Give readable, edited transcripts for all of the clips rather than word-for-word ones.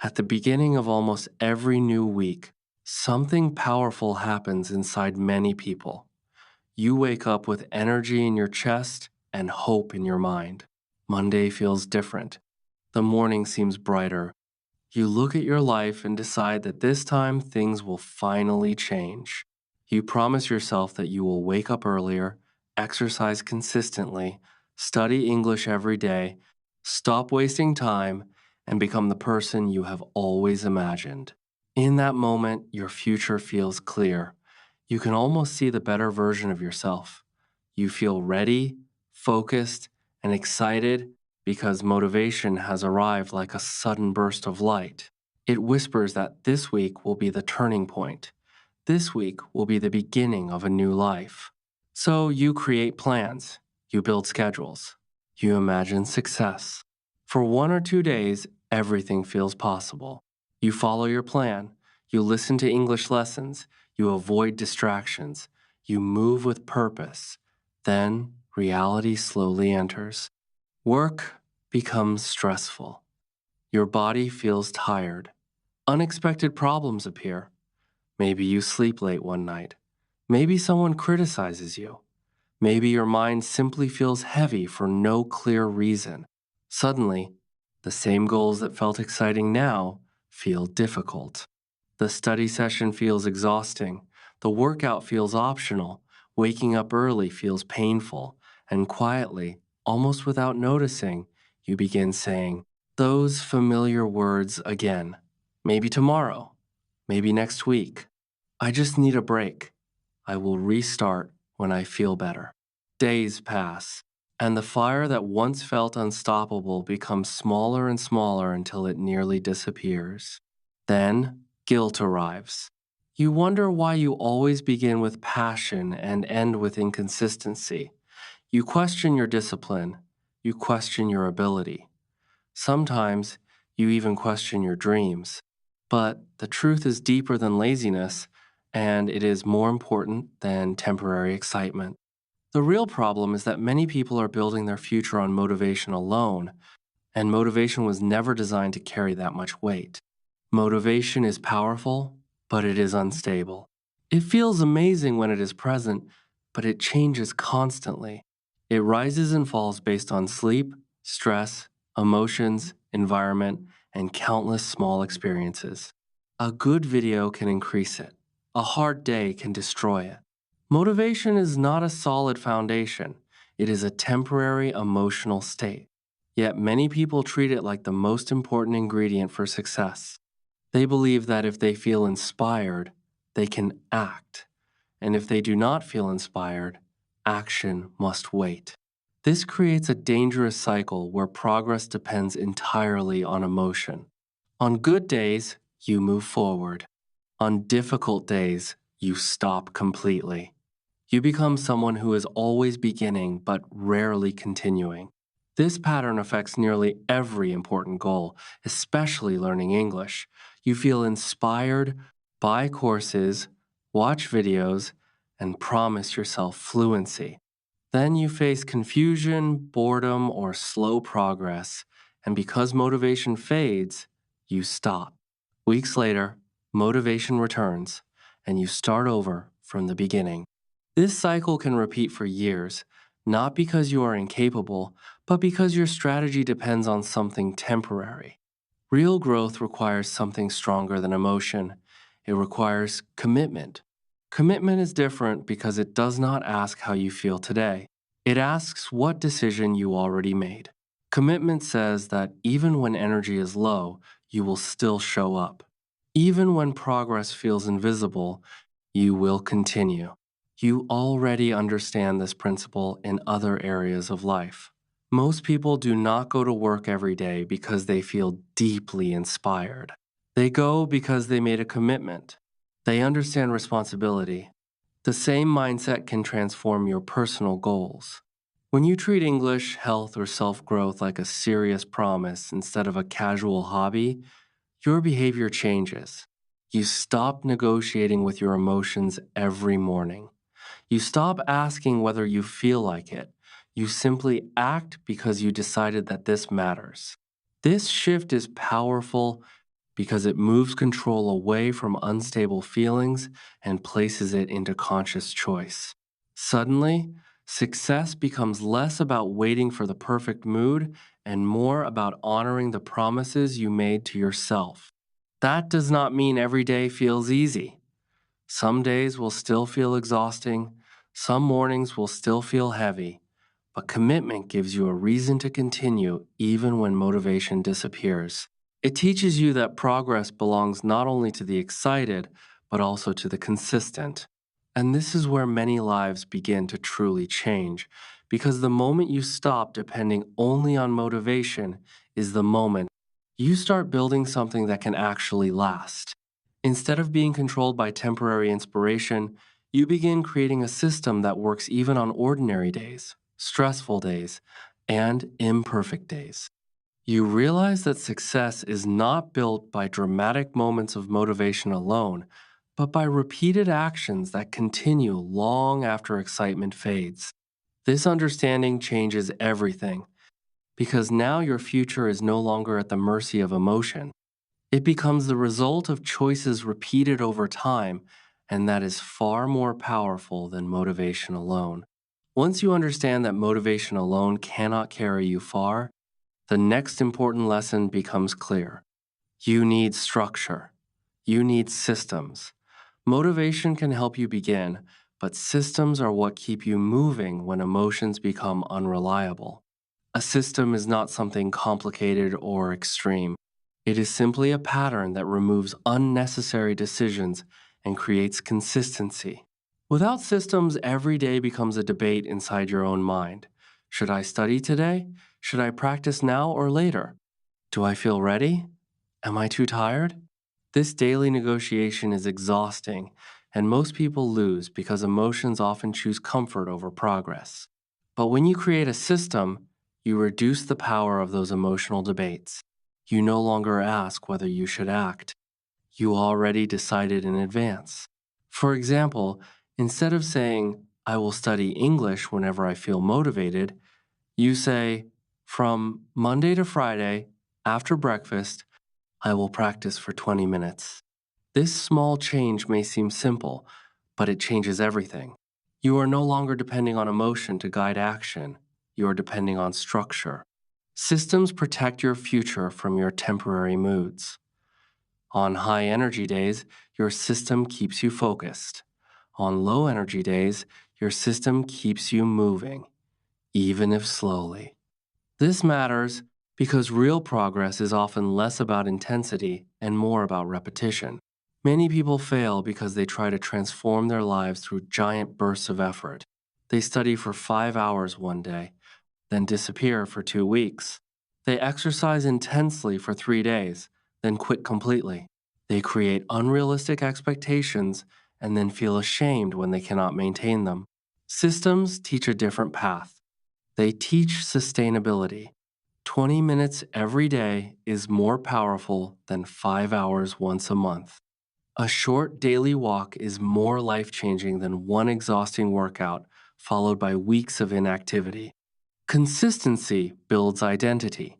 At the beginning of almost every new week, something powerful happens inside many people. You wake up with energy in your chest and hope in your mind. Monday feels different. The morning seems brighter. You look at your life and decide that this time things will finally change. You promise yourself that you will wake up earlier, exercise consistently, study English every day, stop wasting time, and become the person you have always imagined. In that moment, your future feels clear. You can almost see the better version of yourself. You feel ready, focused, and excited because motivation has arrived like a sudden burst of light. It whispers that this week will be the turning point. This week will be the beginning of a new life. So you create plans, you build schedules, you imagine success. For 1 or 2 days, everything feels possible. You follow your plan, you listen to English lessons, you avoid distractions, you move with purpose. Then reality slowly enters. Work becomes stressful. Your body feels tired. Unexpected problems appear. Maybe you sleep late one night. Maybe someone criticizes you. Maybe your mind simply feels heavy for no clear reason. Suddenly, the same goals that felt exciting now feel difficult. The study session feels exhausting. The workout feels optional. Waking up early feels painful. And quietly, almost without noticing, you begin saying those familiar words again. Maybe tomorrow. Maybe next week. I just need a break. I will restart when I feel better. Days pass, and the fire that once felt unstoppable becomes smaller and smaller until it nearly disappears. Then, guilt arrives. You wonder why you always begin with passion and end with inconsistency. You question your discipline. You question your ability. Sometimes, you even question your dreams. But the truth is deeper than laziness, and it is more important than temporary excitement. The real problem is that many people are building their future on motivation alone, and motivation was never designed to carry that much weight. Motivation is powerful, but it is unstable. It feels amazing when it is present, but it changes constantly. It rises and falls based on sleep, stress, emotions, environment, and countless small experiences. A good video can increase it. A hard day can destroy it. Motivation is not a solid foundation. It is a temporary emotional state. Yet many people treat it like the most important ingredient for success. They believe that if they feel inspired, they can act. And if they do not feel inspired, action must wait. This creates a dangerous cycle where progress depends entirely on emotion. On good days, you move forward. On difficult days, you stop completely. You become someone who is always beginning but rarely continuing. This pattern affects nearly every important goal, especially learning English. You feel inspired, buy courses, watch videos, and promise yourself fluency. Then you face confusion, boredom, or slow progress, and because motivation fades, you stop. Weeks later, motivation returns, and you start over from the beginning. This cycle can repeat for years, not because you are incapable, but because your strategy depends on something temporary. Real growth requires something stronger than emotion. It requires commitment. Commitment is different because it does not ask how you feel today. It asks what decision you already made. Commitment says that even when energy is low, you will still show up. Even when progress feels invisible, you will continue. You already understand this principle in other areas of life. Most people do not go to work every day because they feel deeply inspired. They go because they made a commitment. They understand responsibility. The same mindset can transform your personal goals. When you treat English, health, or self growth like a serious promise instead of a casual hobby, your behavior changes. You stop negotiating with your emotions every morning. You stop asking whether you feel like it. You simply act because you decided that this matters. This shift is powerful because it moves control away from unstable feelings and places it into conscious choice. Suddenly, success becomes less about waiting for the perfect mood and more about honoring the promises you made to yourself. That does not mean every day feels easy. Some days will still feel exhausting, some mornings will still feel heavy, but commitment gives you a reason to continue even when motivation disappears. It teaches you that progress belongs not only to the excited, but also to the consistent. And this is where many lives begin to truly change, because the moment you stop depending only on motivation is the moment you start building something that can actually last. Instead of being controlled by temporary inspiration, you begin creating a system that works even on ordinary days, stressful days, and imperfect days. You realize that success is not built by dramatic moments of motivation alone, but by repeated actions that continue long after excitement fades. This understanding changes everything because now your future is no longer at the mercy of emotion. It becomes the result of choices repeated over time, and that is far more powerful than motivation alone. Once you understand that motivation alone cannot carry you far, the next important lesson becomes clear. You need structure. You need systems. Motivation can help you begin, but systems are what keep you moving when emotions become unreliable. A system is not something complicated or extreme. It is simply a pattern that removes unnecessary decisions and creates consistency. Without systems, every day becomes a debate inside your own mind. Should I study today? Should I practice now or later? Do I feel ready? Am I too tired? This daily negotiation is exhausting, and most people lose because emotions often choose comfort over progress. But when you create a system, you reduce the power of those emotional debates. You no longer ask whether you should act. You already decided in advance. For example, instead of saying, I will study English whenever I feel motivated, you say, from Monday to Friday, after breakfast, I will practice for 20 minutes. This small change may seem simple, but it changes everything. You are no longer depending on emotion to guide action. You are depending on structure. Systems protect your future from your temporary moods. On high energy days, your system keeps you focused. On low energy days, your system keeps you moving, even if slowly. This matters because real progress is often less about intensity and more about repetition. Many people fail because they try to transform their lives through giant bursts of effort. They study for 5 hours one day, then disappear for 2 weeks. They exercise intensely for 3 days, then quit completely. They create unrealistic expectations and then feel ashamed when they cannot maintain them. Systems teach a different path. They teach sustainability. 20 minutes every day is more powerful than 5 hours once a month. A short daily walk is more life changing than one exhausting workout followed by weeks of inactivity. Consistency builds identity,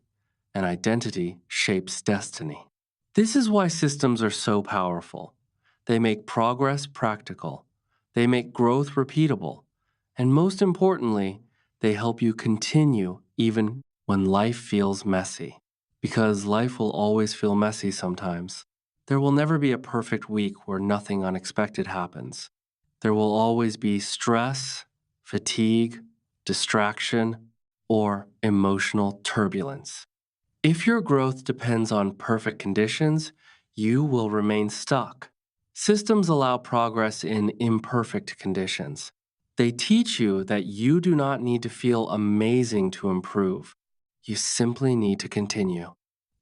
and identity shapes destiny. This is why systems are so powerful. They make progress practical, they make growth repeatable, and most importantly, they help you continue even when life feels messy. Because life will always feel messy sometimes. There will never be a perfect week where nothing unexpected happens. There will always be stress, fatigue, distraction, or emotional turbulence. If your growth depends on perfect conditions, you will remain stuck. Systems allow progress in imperfect conditions. They teach you that you do not need to feel amazing to improve. You simply need to continue.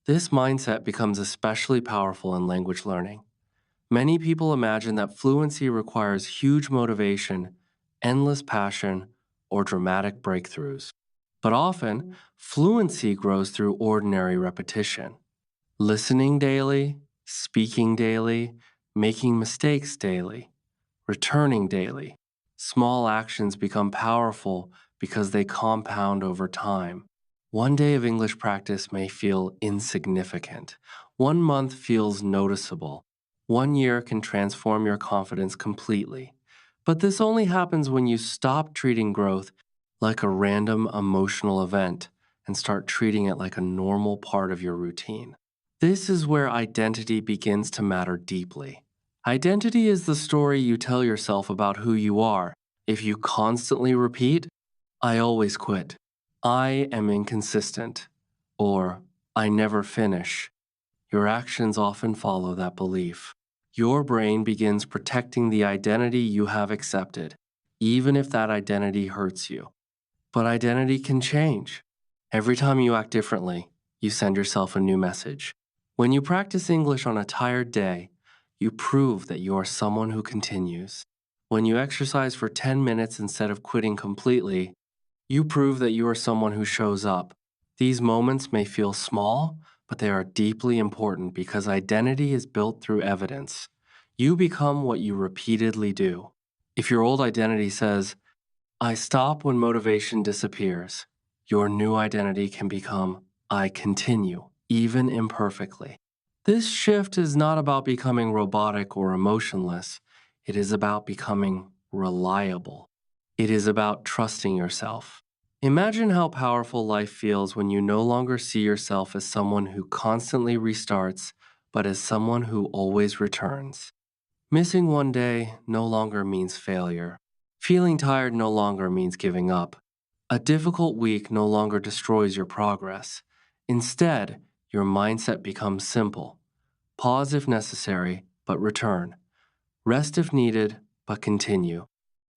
This mindset becomes especially powerful in language learning. Many people imagine that fluency requires huge motivation, endless passion, or dramatic breakthroughs. But often, fluency grows through ordinary repetition. Listening daily, speaking daily, making mistakes daily, returning daily. Small actions become powerful because they compound over time. One day of English practice may feel insignificant. One month feels noticeable. One year can transform your confidence completely. But this only happens when you stop treating growth like a random emotional event and start treating it like a normal part of your routine. This is where identity begins to matter deeply. Identity is the story you tell yourself about who you are. If you constantly repeat, I always quit, I am inconsistent, or I never finish, your actions often follow that belief. Your brain begins protecting the identity you have accepted, even if that identity hurts you. But identity can change. Every time you act differently, you send yourself a new message. When you practice English on a tired day, you prove that you are someone who continues. When you exercise for 10 minutes instead of quitting completely, you prove that you are someone who shows up. These moments may feel small, but they are deeply important because identity is built through evidence. You become what you repeatedly do. If your old identity says, I stop when motivation disappears, your new identity can become, I continue, even imperfectly. This shift is not about becoming robotic or emotionless. It is about becoming reliable. It is about trusting yourself. Imagine how powerful life feels when you no longer see yourself as someone who constantly restarts, but as someone who always returns. Missing one day no longer means failure. Feeling tired no longer means giving up. A difficult week no longer destroys your progress. Instead, your mindset becomes simple. Pause if necessary, but return. Rest if needed, but continue.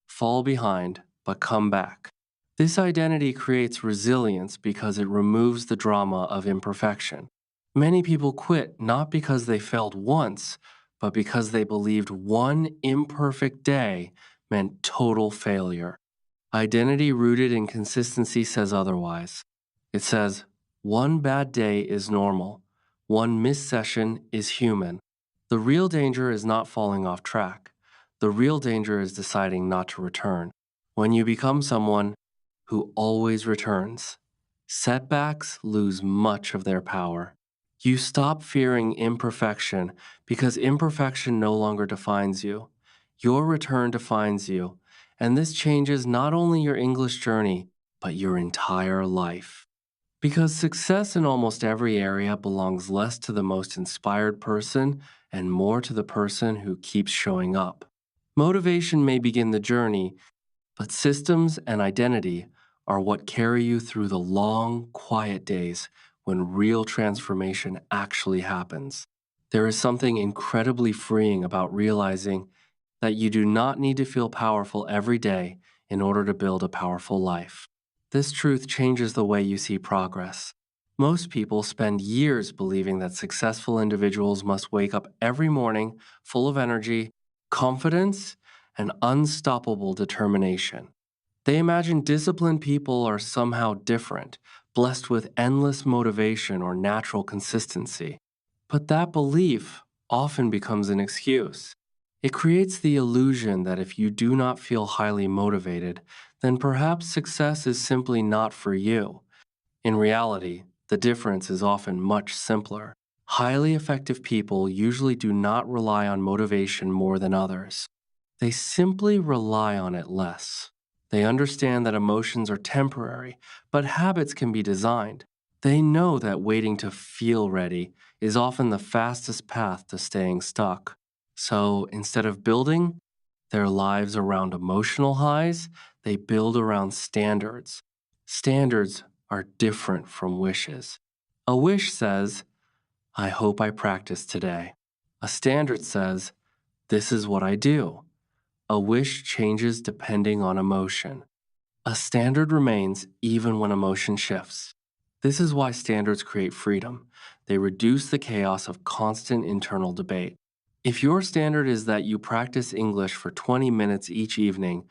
Fall behind, but come back. This identity creates resilience because it removes the drama of imperfection. Many people quit not because they failed once, but because they believed one imperfect day meant total failure. Identity rooted in consistency says otherwise. It says, one bad day is normal, one missed session is human. The real danger is not falling off track. The real danger is deciding not to return. When you become someone who always returns, setbacks lose much of their power. You stop fearing imperfection because imperfection no longer defines you. Your return defines you, and this changes not only your English journey, but your entire life. Because success in almost every area belongs less to the most inspired person and more to the person who keeps showing up. Motivation may begin the journey, but systems and identity are what carry you through the long, quiet days when real transformation actually happens. There is something incredibly freeing about realizing that you do not need to feel powerful every day in order to build a powerful life. This truth changes the way you see progress. Most people spend years believing that successful individuals must wake up every morning full of energy, confidence, and unstoppable determination. They imagine disciplined people are somehow different, blessed with endless motivation or natural consistency. But that belief often becomes an excuse. It creates the illusion that if you do not feel highly motivated, then perhaps success is simply not for you. In reality, the difference is often much simpler. Highly effective people usually do not rely on motivation more than others. They simply rely on it less. They understand that emotions are temporary, but habits can be designed. They know that waiting to feel ready is often the fastest path to staying stuck. So instead of building their lives around emotional highs, they build around standards. Standards are different from wishes. A wish says, I hope I practice today. A standard says, this is what I do. A wish changes depending on emotion. A standard remains even when emotion shifts. This is why standards create freedom. They reduce the chaos of constant internal debate. If your standard is that you practice English for 20 minutes each evening,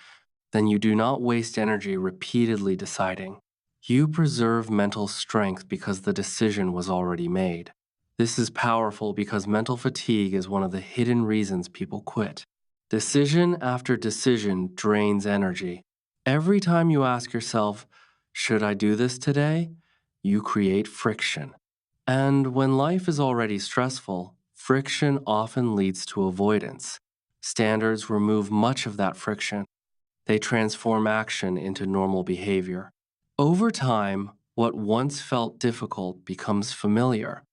then you do not waste energy repeatedly deciding. You preserve mental strength because the decision was already made. This is powerful because mental fatigue is one of the hidden reasons people quit. Decision after decision drains energy. Every time you ask yourself, should I do this today? You create friction. And when life is already stressful, friction often leads to avoidance. Standards remove much of that friction. They transform action into normal behavior. Over time, what once felt difficult becomes familiar.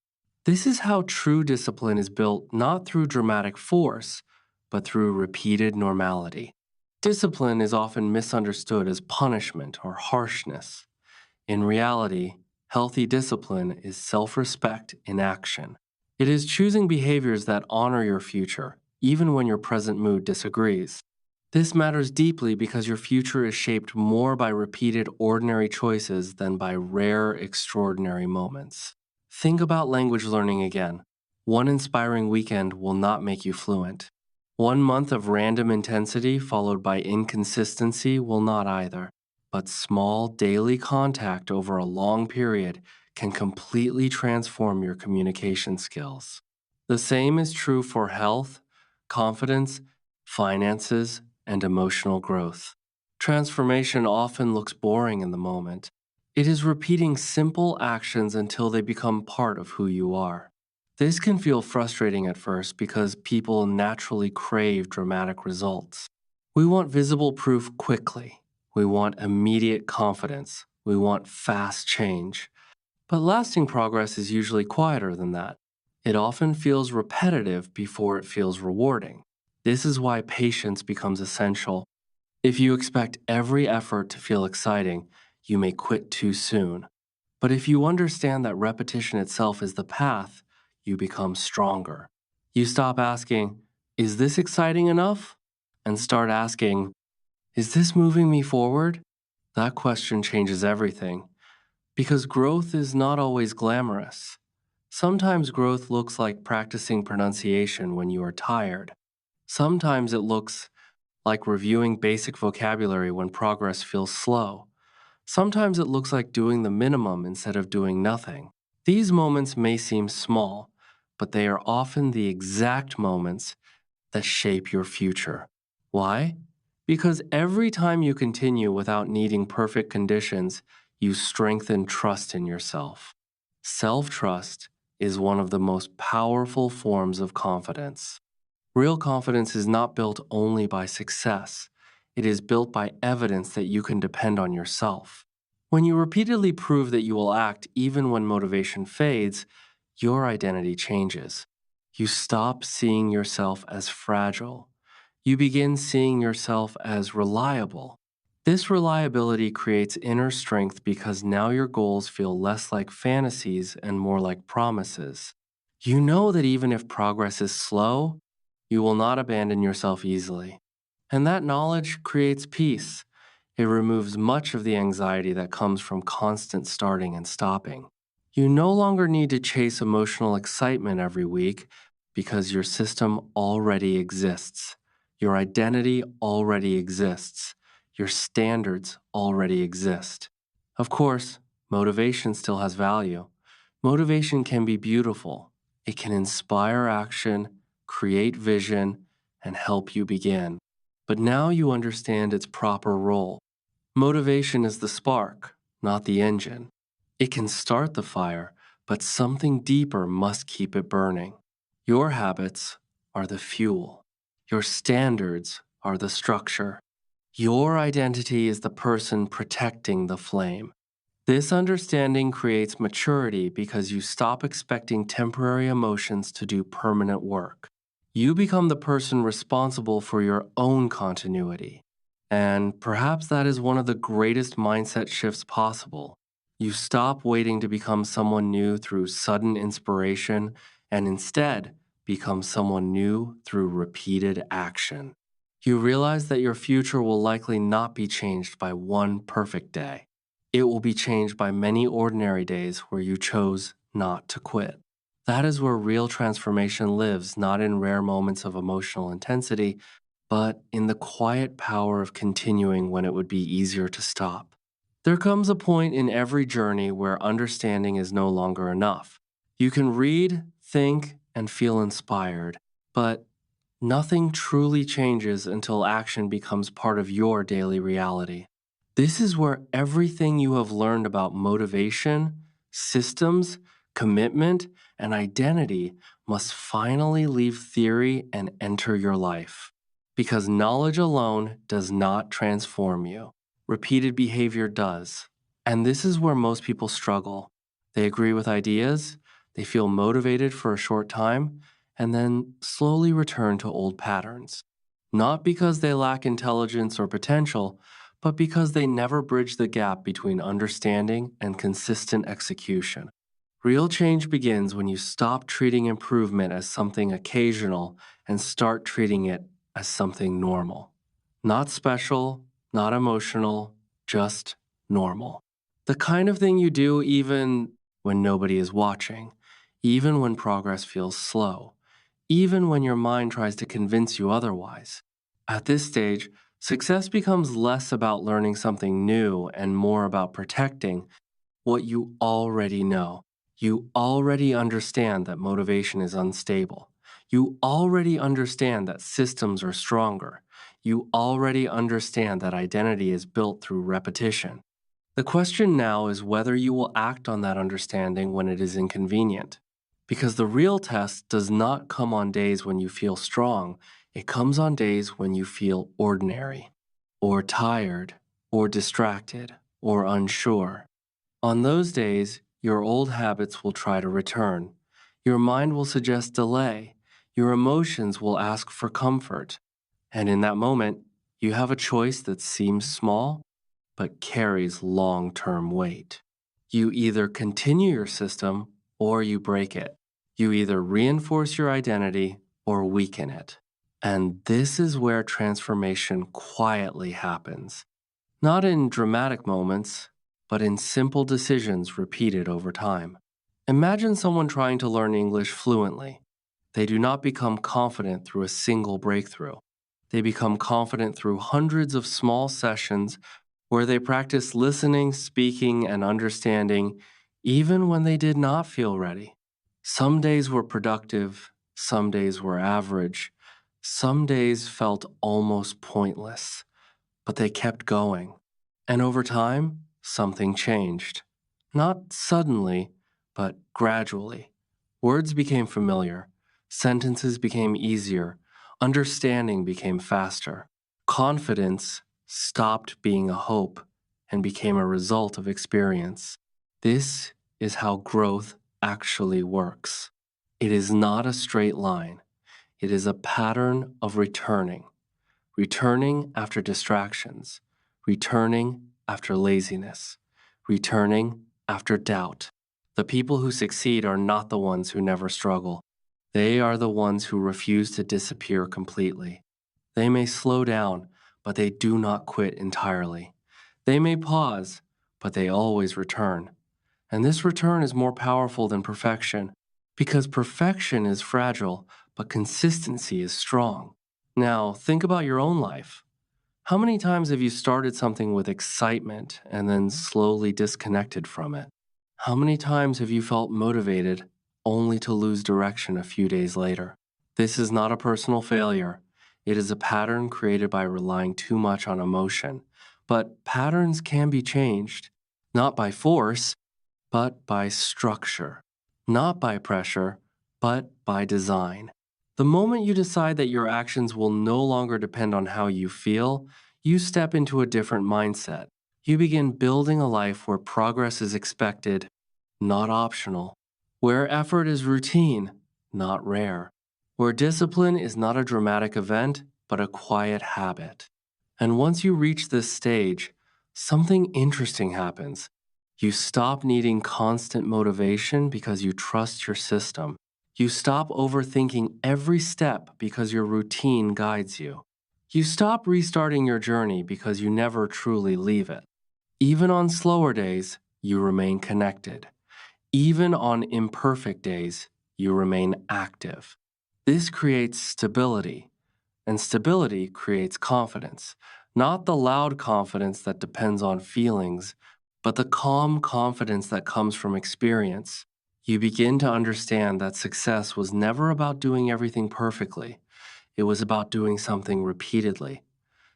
This is how true discipline is built not through dramatic force, but through repeated normality. Discipline is often misunderstood as punishment or harshness. In reality, healthy discipline is self respect in action. It is choosing behaviors that honor your future, even when your present mood disagrees. This matters deeply because your future is shaped more by repeated ordinary choices than by rare, extraordinary moments. Think about language learning again. One inspiring weekend will not make you fluent. 1 month of random intensity followed by inconsistency will not either. But small daily contact over a long period can completely transform your communication skills. The same is true for health, confidence, finances, and emotional growth. Transformation often looks boring in the moment. It is repeating simple actions until they become part of who you are. This can feel frustrating at first because people naturally crave dramatic results. We want visible proof quickly. We want immediate confidence. We want fast change. But lasting progress is usually quieter than that. It often feels repetitive before it feels rewarding. This is why patience becomes essential. If you expect every effort to feel exciting, you may quit too soon. But if you understand that repetition itself is the path, you become stronger. You stop asking, "Is this exciting enough?" and start asking, "Is this moving me forward?" That question changes everything. Because growth is not always glamorous. Sometimes growth looks like practicing pronunciation when you are tired. Sometimes it looks like reviewing basic vocabulary when progress feels slow. Sometimes it looks like doing the minimum instead of doing nothing. These moments may seem small, but they are often the exact moments that shape your future. Why? Because every time you continue without needing perfect conditions, you strengthen trust in yourself. Self trust is one of the most powerful forms of confidence. Real confidence is not built only by success, it is built by evidence that you can depend on yourself. When you repeatedly prove that you will act even when motivation fades, your identity changes. You stop seeing yourself as fragile. You begin seeing yourself as reliable. This reliability creates inner strength because now your goals feel less like fantasies and more like promises. You know that even if progress is slow, you will not abandon yourself easily. And that knowledge creates peace. It removes much of the anxiety that comes from constant starting and stopping. You no longer need to chase emotional excitement every week because your system already exists. Your identity already exists. Your standards already exist. Of course, motivation still has value. Motivation can be beautiful. It can inspire action, create vision, and help you begin. But now you understand its proper role. Motivation is the spark, not the engine. It can start the fire, but something deeper must keep it burning. Your habits are the fuel. Your standards are the structure. Your identity is the person protecting the flame. This understanding creates maturity because you stop expecting temporary emotions to do permanent work. You become the person responsible for your own continuity. And perhaps that is one of the greatest mindset shifts possible. You stop waiting to become someone new through sudden inspiration and instead become someone new through repeated action. You realize that your future will likely not be changed by one perfect day. It will be changed by many ordinary days where you chose not to quit. That is where real transformation lives, not in rare moments of emotional intensity, but in the quiet power of continuing when it would be easier to stop. There comes a point in every journey where understanding is no longer enough. You can read, think, and feel inspired, but nothing truly changes until action becomes part of your daily reality. This is where everything you have learned about motivation, systems, Commitment and identity must finally leave theory and enter your life. Because knowledge alone does not transform you. Repeated behavior does. And this is where most people struggle. They agree with ideas, they feel motivated for a short time, and then slowly return to old patterns. Not because they lack intelligence or potential, but because they never bridge the gap between understanding and consistent execution. Real change begins when you stop treating improvement as something occasional and start treating it as something normal. Not special, not emotional, just normal. The kind of thing you do even when nobody is watching, even when progress feels slow, even when your mind tries to convince you otherwise. At this stage, success becomes less about learning something new and more about protecting what you already know. You already understand that motivation is unstable. You already understand that systems are stronger. You already understand that identity is built through repetition. The question now is whether you will act on that understanding when it is inconvenient. Because the real test does not come on days when you feel strong, it comes on days when you feel ordinary, or tired, or distracted, or unsure. On those days, your old habits will try to return. Your mind will suggest delay. Your emotions will ask for comfort. And in that moment, you have a choice that seems small but carries long term weight. You either continue your system or you break it. You either reinforce your identity or weaken it. And this is where transformation quietly happens. Not in dramatic moments, but in simple decisions repeated over time. Imagine someone trying to learn English fluently. They do not become confident through a single breakthrough. They become confident through hundreds of small sessions where they practice listening, speaking, and understanding even when they did not feel ready. Some days were productive, some days were average, some days felt almost pointless, but they kept going. And over time, something changed. Not suddenly, but gradually. Words became familiar, sentences became easier, understanding became faster. Confidence stopped being a hope and became a result of experience. This is how growth actually works. It is not a straight line, it is a pattern of returning after distractions, returning after laziness, returning after doubt. The people who succeed are not the ones who never struggle. They are the ones who refuse to disappear completely. They may slow down, but they do not quit entirely. They may pause, but they always return. And this return is more powerful than perfection, because perfection is fragile, but consistency is strong. Now, think about your own life. How many times have you started something with excitement and then slowly disconnected from it? How many times have you felt motivated only to lose direction a few days later? This is not a personal failure. It is a pattern created by relying too much on emotion. But patterns can be changed, not by force, but by structure. Not by pressure, but by design. The moment you decide that your actions will no longer depend on how you feel, you step into a different mindset. You begin building a life where progress is expected, not optional, where effort is routine, not rare, where discipline is not a dramatic event, but a quiet habit. And once you reach this stage, something interesting happens. You stop needing constant motivation because you trust your system. You stop overthinking every step because your routine guides you. You stop restarting your journey because you never truly leave it. Even on slower days, you remain connected. Even on imperfect days, you remain active. This creates stability, and stability creates confidence. Not the loud confidence that depends on feelings, but the calm confidence that comes from experience. You begin to understand that success was never about doing everything perfectly. It was about doing something repeatedly,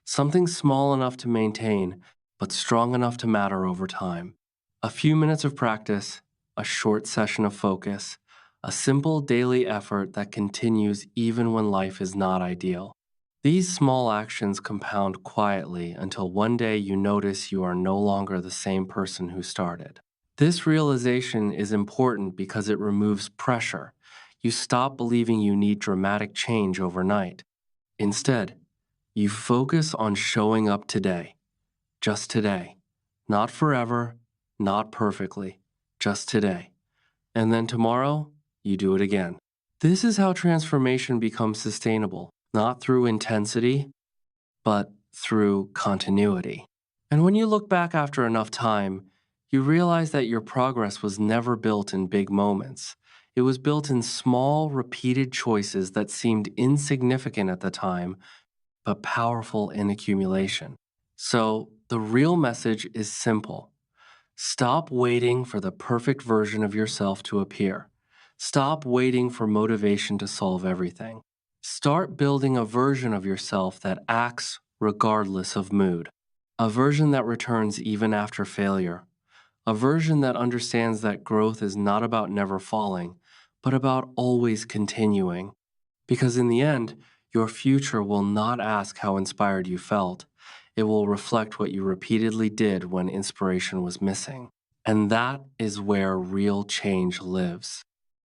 something small enough to maintain, but strong enough to matter over time. A few minutes of practice, a short session of focus, a simple daily effort that continues even when life is not ideal. These small actions compound quietly until one day you notice you are no longer the same person who started. This realization is important because it removes pressure. You stop believing you need dramatic change overnight. Instead, you focus on showing up today, just today. Not forever, not perfectly, just today. And then tomorrow, you do it again. This is how transformation becomes sustainable, not through intensity, but through continuity. And when you look back after enough time, you realize that your progress was never built in big moments. It was built in small, repeated choices that seemed insignificant at the time, but powerful in accumulation. So, the real message is simple. Stop waiting for the perfect version of yourself to appear. Stop waiting for motivation to solve everything. Start building a version of yourself that acts regardless of mood. A version that returns even after failure. A version that understands that growth is not about never falling, but about always continuing. Because in the end, your future will not ask how inspired you felt. It will reflect what you repeatedly did when inspiration was missing. And that is where real change lives.